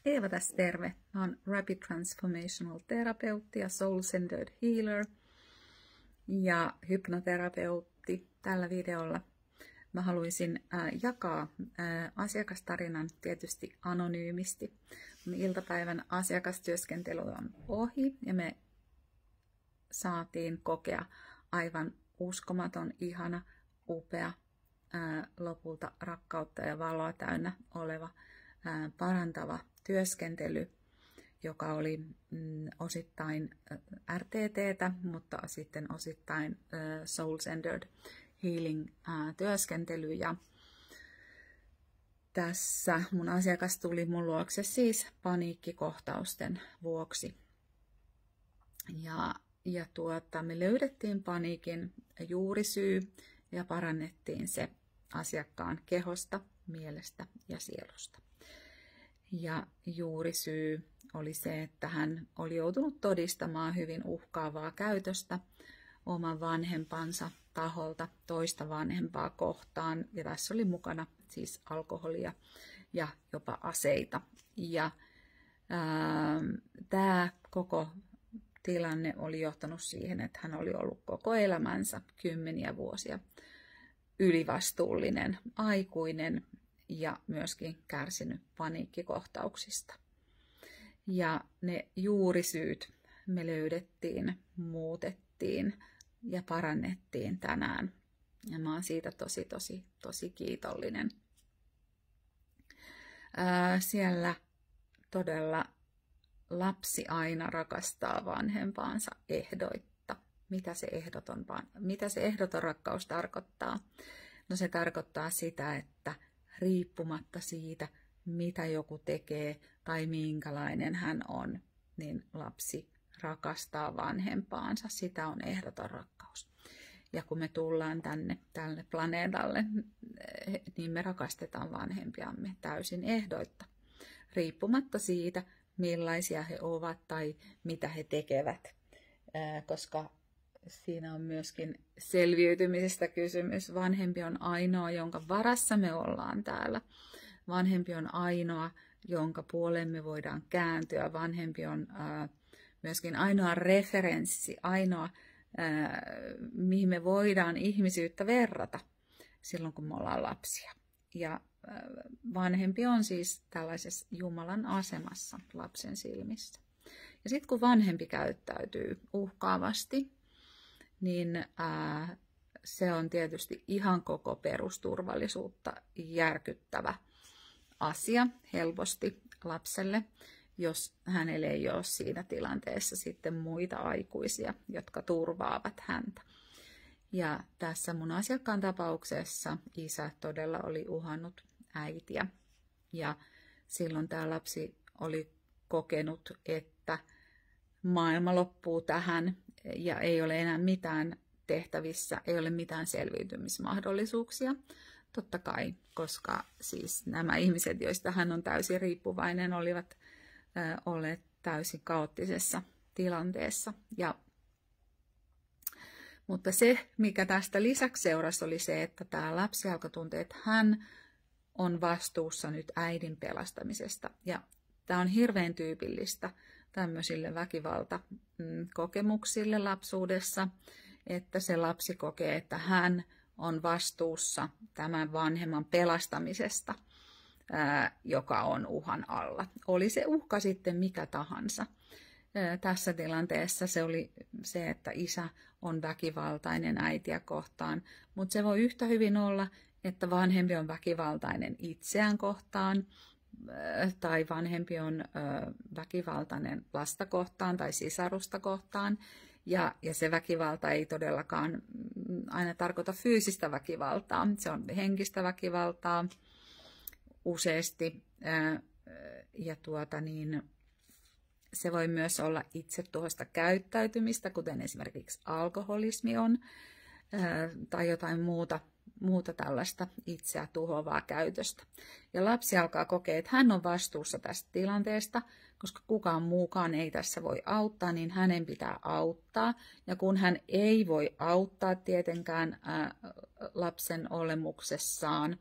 Eeva tässä terve. Mä oon Rapid Transformational terapeutti ja Soul Centered Healer ja hypnoterapeutti. Tällä videolla mä haluaisin jakaa asiakastarinan tietysti anonyymisti. Mun iltapäivän asiakastyöskentely on ohi ja me saatiin kokea aivan uskomaton, ihana, upea, lopulta rakkautta ja valoa täynnä oleva parantava työskentely, joka oli osittain RTT:tä, mutta sitten osittain Soul Centered Healing työskentely. Ja tässä mun asiakas tuli mun luokse siis paniikkikohtausten vuoksi. Me löydettiin paniikin juurisyy ja parannettiin se asiakkaan kehosta, mielestä ja sielusta. Ja juurisyy oli se, että hän oli joutunut todistamaan hyvin uhkaavaa käytöstä oman vanhempansa taholta toista vanhempaa kohtaan. Ja tässä oli mukana siis alkoholia ja jopa aseita. Ja tämä koko tilanne oli johtanut siihen, että hän oli ollut koko elämänsä kymmeniä vuosia ylivastuullinen aikuinen ja myöskin kärsinyt paniikkikohtauksista. Ja ne juurisyyt me löydettiin, muutettiin ja parannettiin tänään. Ja mä oon siitä tosi kiitollinen. Siellä todella lapsi aina rakastaa vanhempaansa ehdoitta. Mitä se ehdoton rakkaus tarkoittaa? No se tarkoittaa sitä, että riippumatta siitä, mitä joku tekee tai minkälainen hän on, niin lapsi rakastaa vanhempaansa. Sitä on ehdoton rakkaus. Ja kun me tullaan tälle planeetalle, niin me rakastetaan vanhempiamme täysin ehdoitta. Riippumatta siitä, millaisia he ovat tai mitä he tekevät. Koska siinä on myöskin selviytymisestä kysymys. Vanhempi on ainoa, jonka varassa me ollaan täällä. Vanhempi on ainoa, jonka puoleen me voidaan kääntyä. Vanhempi on myöskin ainoa referenssi, ainoa, mihin me voidaan ihmisyyttä verrata silloin, kun me ollaan lapsia. Ja vanhempi on siis tällaisessa Jumalan asemassa lapsen silmissä. Ja sitten kun vanhempi käyttäytyy uhkaavasti, niin se on tietysti ihan koko perusturvallisuutta järkyttävä asia helposti lapselle, jos hänelle ei ole siinä tilanteessa sitten muita aikuisia, jotka turvaavat häntä. Ja tässä mun asiakkaan tapauksessa isä todella oli uhannut äitiä. Ja silloin tämä lapsi oli kokenut, että maailma loppuu tähän ja ei ole enää mitään tehtävissä, ei ole mitään selviytymismahdollisuuksia. Totta kai, koska siis nämä ihmiset, joista hän on täysin riippuvainen, olivat olleet täysin kaoottisessa tilanteessa. Mutta se, mikä tästä lisäksi seurasi, oli se, että tämä lapsi alkoi tuntea, että hän on vastuussa nyt äidin pelastamisesta. Ja tämä on hirveän tyypillistä tämmöisille väkivaltakokemuksille lapsuudessa, että se lapsi kokee, että hän on vastuussa tämän vanhemman pelastamisesta, joka on uhan alla. Oli se uhka sitten mikä tahansa. Tässä tilanteessa se oli se, että isä on väkivaltainen äitiä kohtaan, mutta se voi yhtä hyvin olla, että vanhempi on väkivaltainen itseään kohtaan, tai vanhempi on väkivaltainen lasta kohtaan tai sisarusta kohtaan, ja se väkivalta ei todellakaan aina tarkoita fyysistä väkivaltaa, se on henkistä väkivaltaa useasti, ja se voi myös olla itsetuhoista käyttäytymistä, kuten esimerkiksi alkoholismi on, tai jotain muuta tällaista itseä tuhoavaa käytöstä. Ja lapsi alkaa kokea, että hän on vastuussa tästä tilanteesta, koska kukaan muukaan ei tässä voi auttaa, niin hänen pitää auttaa. Ja kun hän ei voi auttaa tietenkään lapsen olemuksessaan,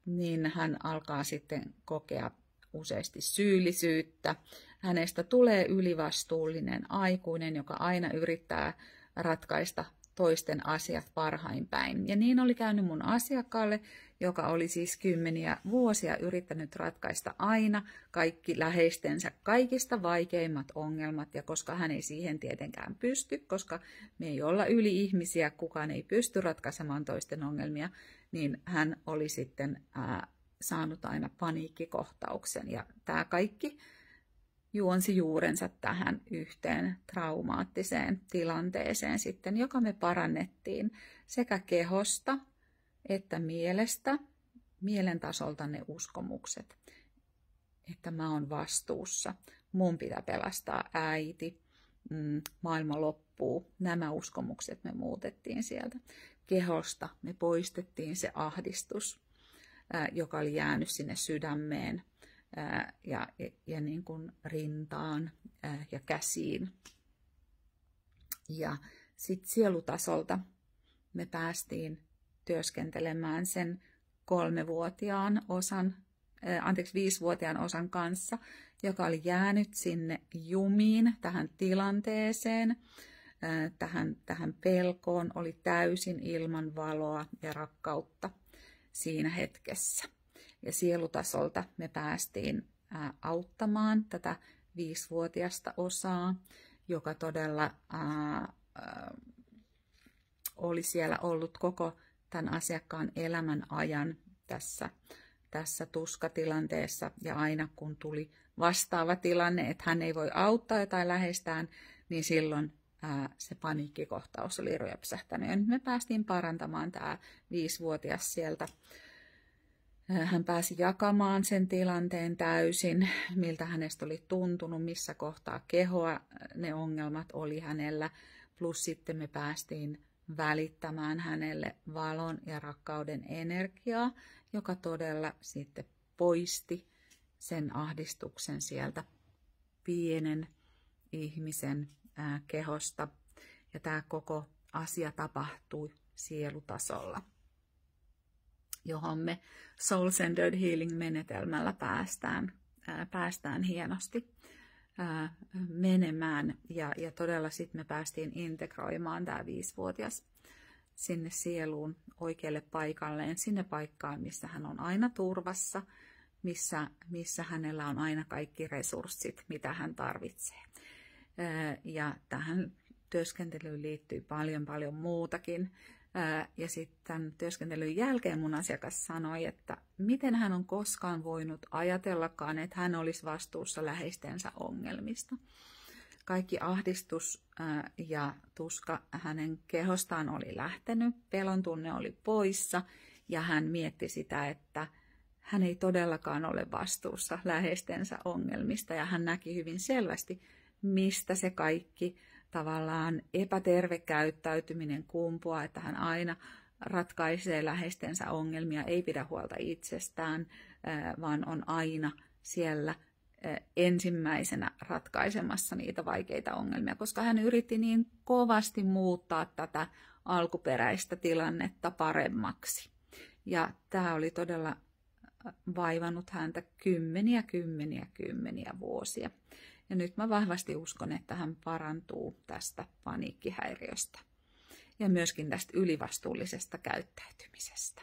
niin hän alkaa sitten kokea useasti syyllisyyttä. Hänestä tulee ylivastuullinen aikuinen, joka aina yrittää ratkaista toisten asiat parhain päin. Ja niin oli käynyt mun asiakkaalle, joka oli siis 10 vuosia yrittänyt ratkaista aina kaikki läheistensä kaikista vaikeimmat ongelmat. Ja koska hän ei siihen tietenkään pysty, koska me ei olla yli-ihmisiä, kukaan ei pysty ratkaisemaan toisten ongelmia, niin hän oli sitten saanut aina paniikkikohtauksen. Ja tämä kaikki juonsi juurensa tähän yhteen traumaattiseen tilanteeseen sitten, joka me parannettiin sekä kehosta että mielestä, mielen tasolta ne uskomukset, että mä oon vastuussa, mun pitää pelastaa äiti, maailma loppuu. Nämä uskomukset me muutettiin sieltä. Kehosta me poistettiin se ahdistus, joka oli jäänyt sinne sydämeen ja niin kuin rintaan ja käsiin. Ja sitten sielutasolta me päästiin työskentelemään sen 5-vuotiaan osan kanssa, joka oli jäänyt sinne jumiin, tähän tilanteeseen, tähän pelkoon, oli täysin ilman valoa ja rakkautta siinä hetkessä. Ja sielutasolta me päästiin auttamaan tätä 5-vuotiasta osaa, joka todella oli siellä ollut koko tämän asiakkaan elämän ajan tässä tuskatilanteessa. Ja aina kun tuli vastaava tilanne, että hän ei voi auttaa jotain läheistään, niin silloin se paniikkikohtaus oli ryöpsähtänyt. Ja nyt me päästiin parantamaan tämä 5-vuotias sieltä. Hän pääsi jakamaan sen tilanteen täysin, miltä hänestä oli tuntunut, missä kohtaa kehoa ne ongelmat oli hänellä. Plus sitten me päästiin välittämään hänelle valon ja rakkauden energiaa, joka todella sitten poisti sen ahdistuksen sieltä pienen ihmisen kehosta. Ja tämä koko asia tapahtui sielutasolla, johon me Soul-Centered Healing-menetelmällä päästään hienosti menemään. Ja todella sitten me päästiin integroimaan tämä 5-vuotias sinne sieluun oikealle paikalleen, sinne paikkaan, missä hän on aina turvassa, missä hänellä on aina kaikki resurssit, mitä hän tarvitsee. Ja tähän työskentelyyn liittyy paljon muutakin. Ja sitten työskentelyn jälkeen mun asiakas sanoi, että miten hän on koskaan voinut ajatellakaan, että hän olisi vastuussa läheistensä ongelmista. Kaikki ahdistus ja tuska hänen kehostaan oli lähtenyt, pelon tunne oli poissa ja hän mietti sitä, että hän ei todellakaan ole vastuussa läheistensä ongelmista ja hän näki hyvin selvästi, mistä se kaikki tavallaan epäterve käyttäytyminen kumpuaa, että hän aina ratkaisee läheistensä ongelmia, ei pidä huolta itsestään, vaan on aina siellä ensimmäisenä ratkaisemassa niitä vaikeita ongelmia, koska hän yritti niin kovasti muuttaa tätä alkuperäistä tilannetta paremmaksi. Ja tämä oli todella vaivannut häntä kymmeniä vuosia. Ja nyt mä vahvasti uskon, että hän parantuu tästä paniikkihäiriöstä ja myöskin tästä ylivastuullisesta käyttäytymisestä.